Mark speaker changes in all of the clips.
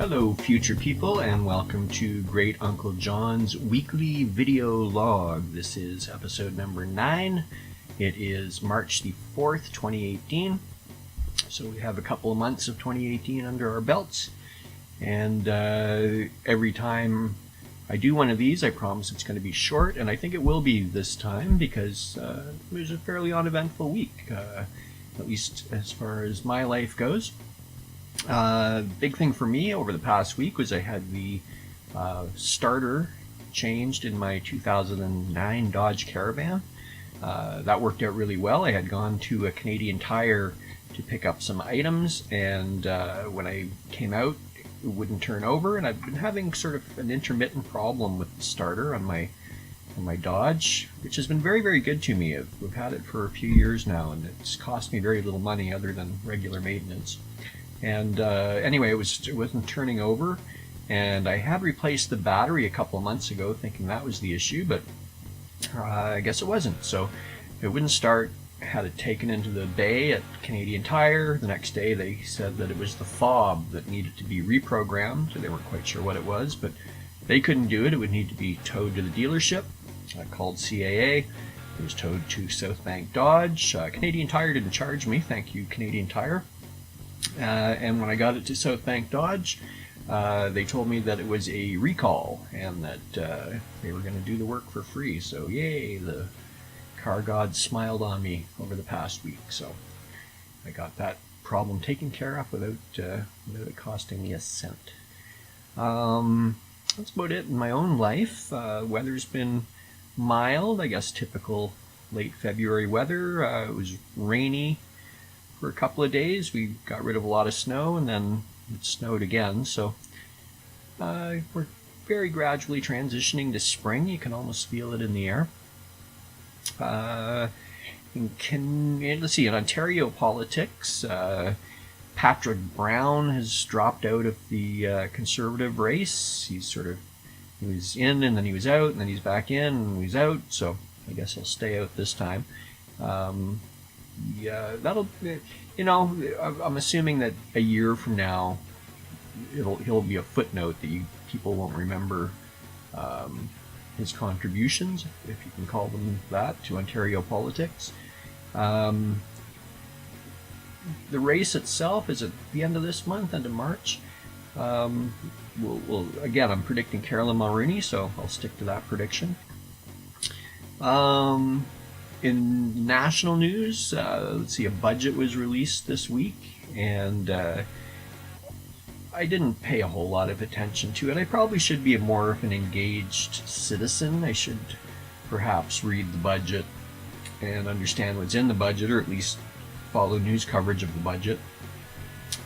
Speaker 1: Hello future people, and welcome to Great Uncle John's weekly video log. This is episode number 9. It is March the 4th, 2018. So we have a couple of months of 2018 under our belts. And every time I do one of these, I promise it's going to be short, and I think it will be this time because it was a fairly uneventful week, at least as far as my life goes. Big thing for me over the past week was I had the starter changed in my 2009 Dodge Caravan. That worked out really well. I had gone to a Canadian Tire to pick up some items, and when I came out, it wouldn't turn over, and I've been having sort of an intermittent problem with the starter on my Dodge, which has been very, very good to me. We've had it for a few years now, and it's cost me very little money other than regular maintenance. And anyway, it wasn't turning over, and I had replaced the battery a couple of months ago thinking that was the issue, but I guess it wasn't. So it wouldn't start. I had it taken into the bay at Canadian Tire. The next day they said that it was the fob that needed to be reprogrammed. They weren't quite sure what it was, but they couldn't do it. It would need to be towed to the dealership. I called CAA. It was towed to Southbank Dodge. Canadian Tire didn't charge me. Thank you, Canadian Tire. And when I got it to Southbank Dodge, they told me that it was a recall and that they were going to do the work for free. So yay, the car god smiled on me over the past week. So I got that problem taken care of without it costing me a cent. That's about it in my own life. Weather's been mild, I guess typical late February weather. It was rainy for a couple of days. We got rid of a lot of snow, and then it snowed again. So we're very gradually transitioning to spring. You can almost feel it in the air. Let's see, in Ontario politics, Patrick Brown has dropped out of the Conservative race. He was in, and then he was out, and then he's back in, and he's out. So I guess he'll stay out this time. Yeah, I'm assuming that a year from now, he'll be a footnote that people won't remember his contributions, if you can call them that, to Ontario politics. The race itself is at the end of this month, end of March. Again, I'm predicting Carolyn Mulroney, so I'll stick to that prediction. In national news, let's see, a budget was released this week, and I didn't pay a whole lot of attention to it. I probably should be more of an engaged citizen. I should perhaps read the budget and understand what's in the budget, or at least follow news coverage of the budget.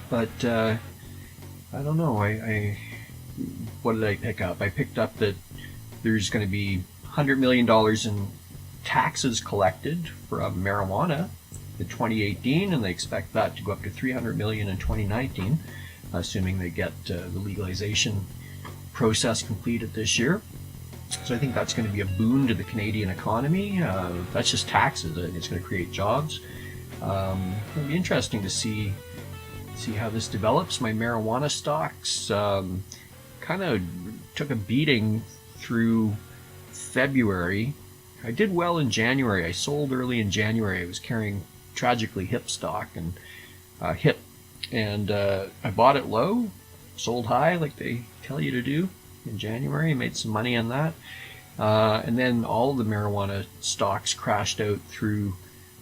Speaker 1: But I don't know. What did I pick up? I picked up that there's going to be $100 million in taxes collected from marijuana in 2018, and they expect that to go up to $300 million in 2019, assuming they get the legalization process completed this year. So I think that's going to be a boon to the Canadian economy. That's just taxes. It's going to create jobs. It'll be interesting to see how this develops. My marijuana stocks kind of took a beating through February. I did well in January. I sold early in January. I was carrying tragically hip stock and I bought it low, sold high like they tell you to do in January. Made some money on that, and then all the marijuana stocks crashed out through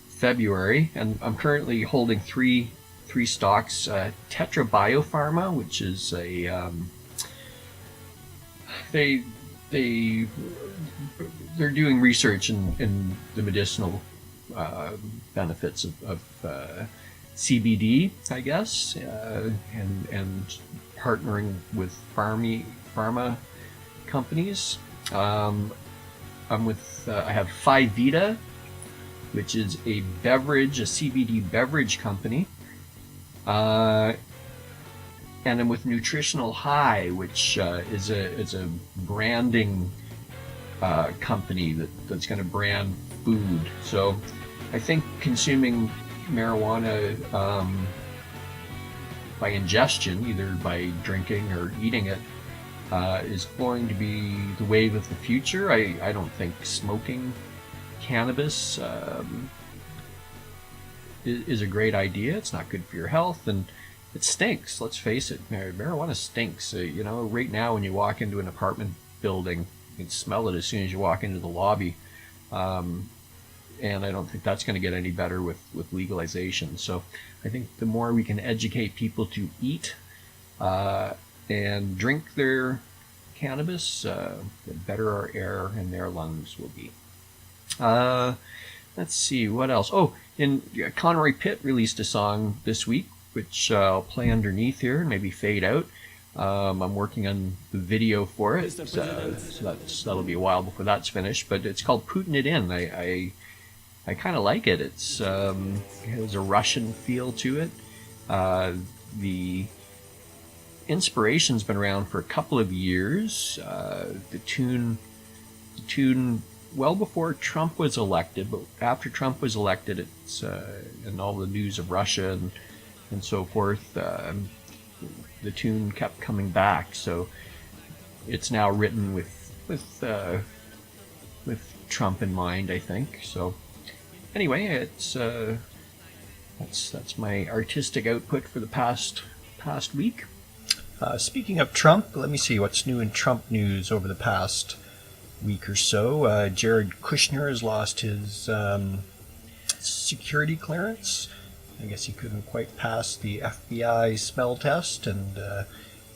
Speaker 1: February. And I'm currently holding three stocks: Tetra Biopharma, which is they're doing research in the medicinal benefits of CBD, I guess, and partnering with pharma companies. I have Phi Vita, which is a CBD beverage company, and I'm with Nutritional High, which is a branding company that's going to brand food. So I think consuming marijuana by ingestion, either by drinking or eating it, is going to be the wave of the future. I don't think smoking cannabis is a great idea. It's not good for your health, and it stinks. Let's face it, marijuana stinks. Right now when you walk into an apartment building, you can smell it as soon as you walk into the lobby. And I don't think that's going to get any better with legalization. So I think the more we can educate people to eat and drink their cannabis, the better our air and their lungs will be. Let's see, what else? Oh, Conroy Pitt released a song this week, which I'll play underneath here and maybe fade out. I'm working on the video for it, so that'll be a while before that's finished. But it's called "Putting It In." I kind of like it. It has a Russian feel to it. The inspiration's been around for a couple of years. The tune well before Trump was elected, but after Trump was elected, it's and all the news of Russia and so forth, the tune kept coming back. So it's now written with Trump in mind, I think. So anyway, it's that's my artistic output for the past week.
Speaker 2: Speaking of Trump, let me see what's new in Trump news over the past week or so. Jared Kushner has lost his security clearance. I guess he couldn't quite pass the FBI smell test, and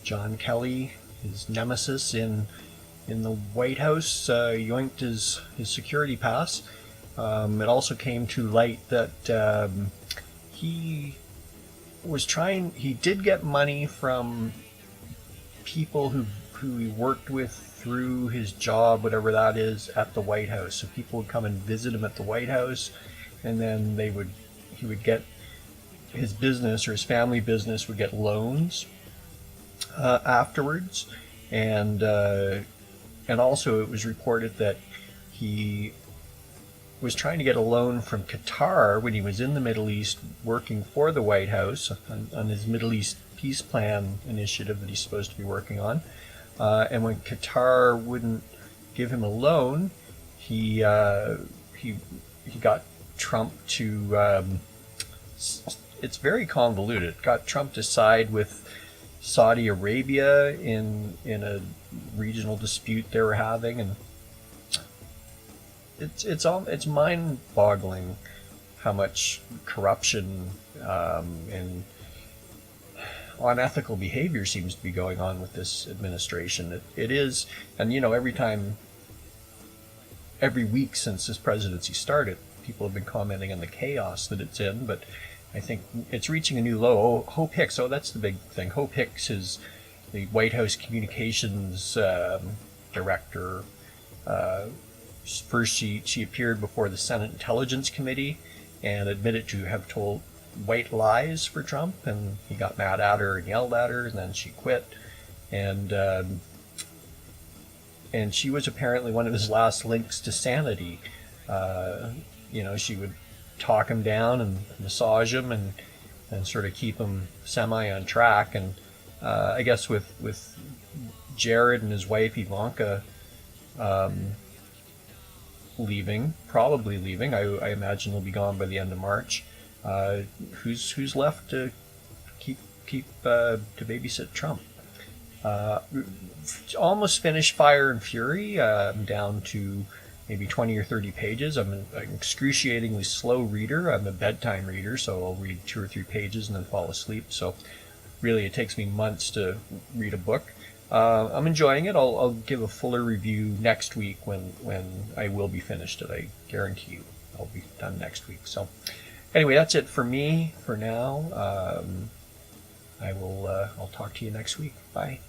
Speaker 2: John Kelly, his nemesis in the White House, yoinked his security pass. It also came to light that he did get money from people who he worked with through his job, whatever that is, at the White House. So people would come and visit him at the White House, and then he would get his business, or his family business would get loans afterwards. And also it was reported that he was trying to get a loan from Qatar when he was in the Middle East working for the White House on his Middle East peace plan initiative that he's supposed to be working on. And when Qatar wouldn't give him a loan, he got Trump to it's very convoluted. Got Trump to side with Saudi Arabia in a regional dispute they were having, and it's mind-boggling how much corruption and unethical behavior seems to be going on with this administration. It is, and every week since this presidency started, people have been commenting on the chaos that it's in, but I think it's reaching a new low. Hope Hicks, that's the big thing. Hope Hicks is the White House communications director. First, she appeared before the Senate Intelligence Committee and admitted to have told white lies for Trump, and he got mad at her and yelled at her, and then she quit. And she was apparently one of his last links to sanity. She would talk him down and massage him and sort of keep him semi on track. And I guess with Jared and his wife Ivanka probably leaving, I imagine he'll be gone by the end of March. Who's left to keep to babysit Trump? Almost finished Fire and Fury. I'm down to maybe 20 or 30 pages. I'm an excruciatingly slow reader. I'm a bedtime reader, so I'll read 2 or 3 pages and then fall asleep. So really it takes me months to read a book. I'm enjoying it. I'll give a fuller review next week when I will be finished it. I guarantee you I'll be done next week. So anyway, that's it for me for now. I'll talk to you next week. Bye.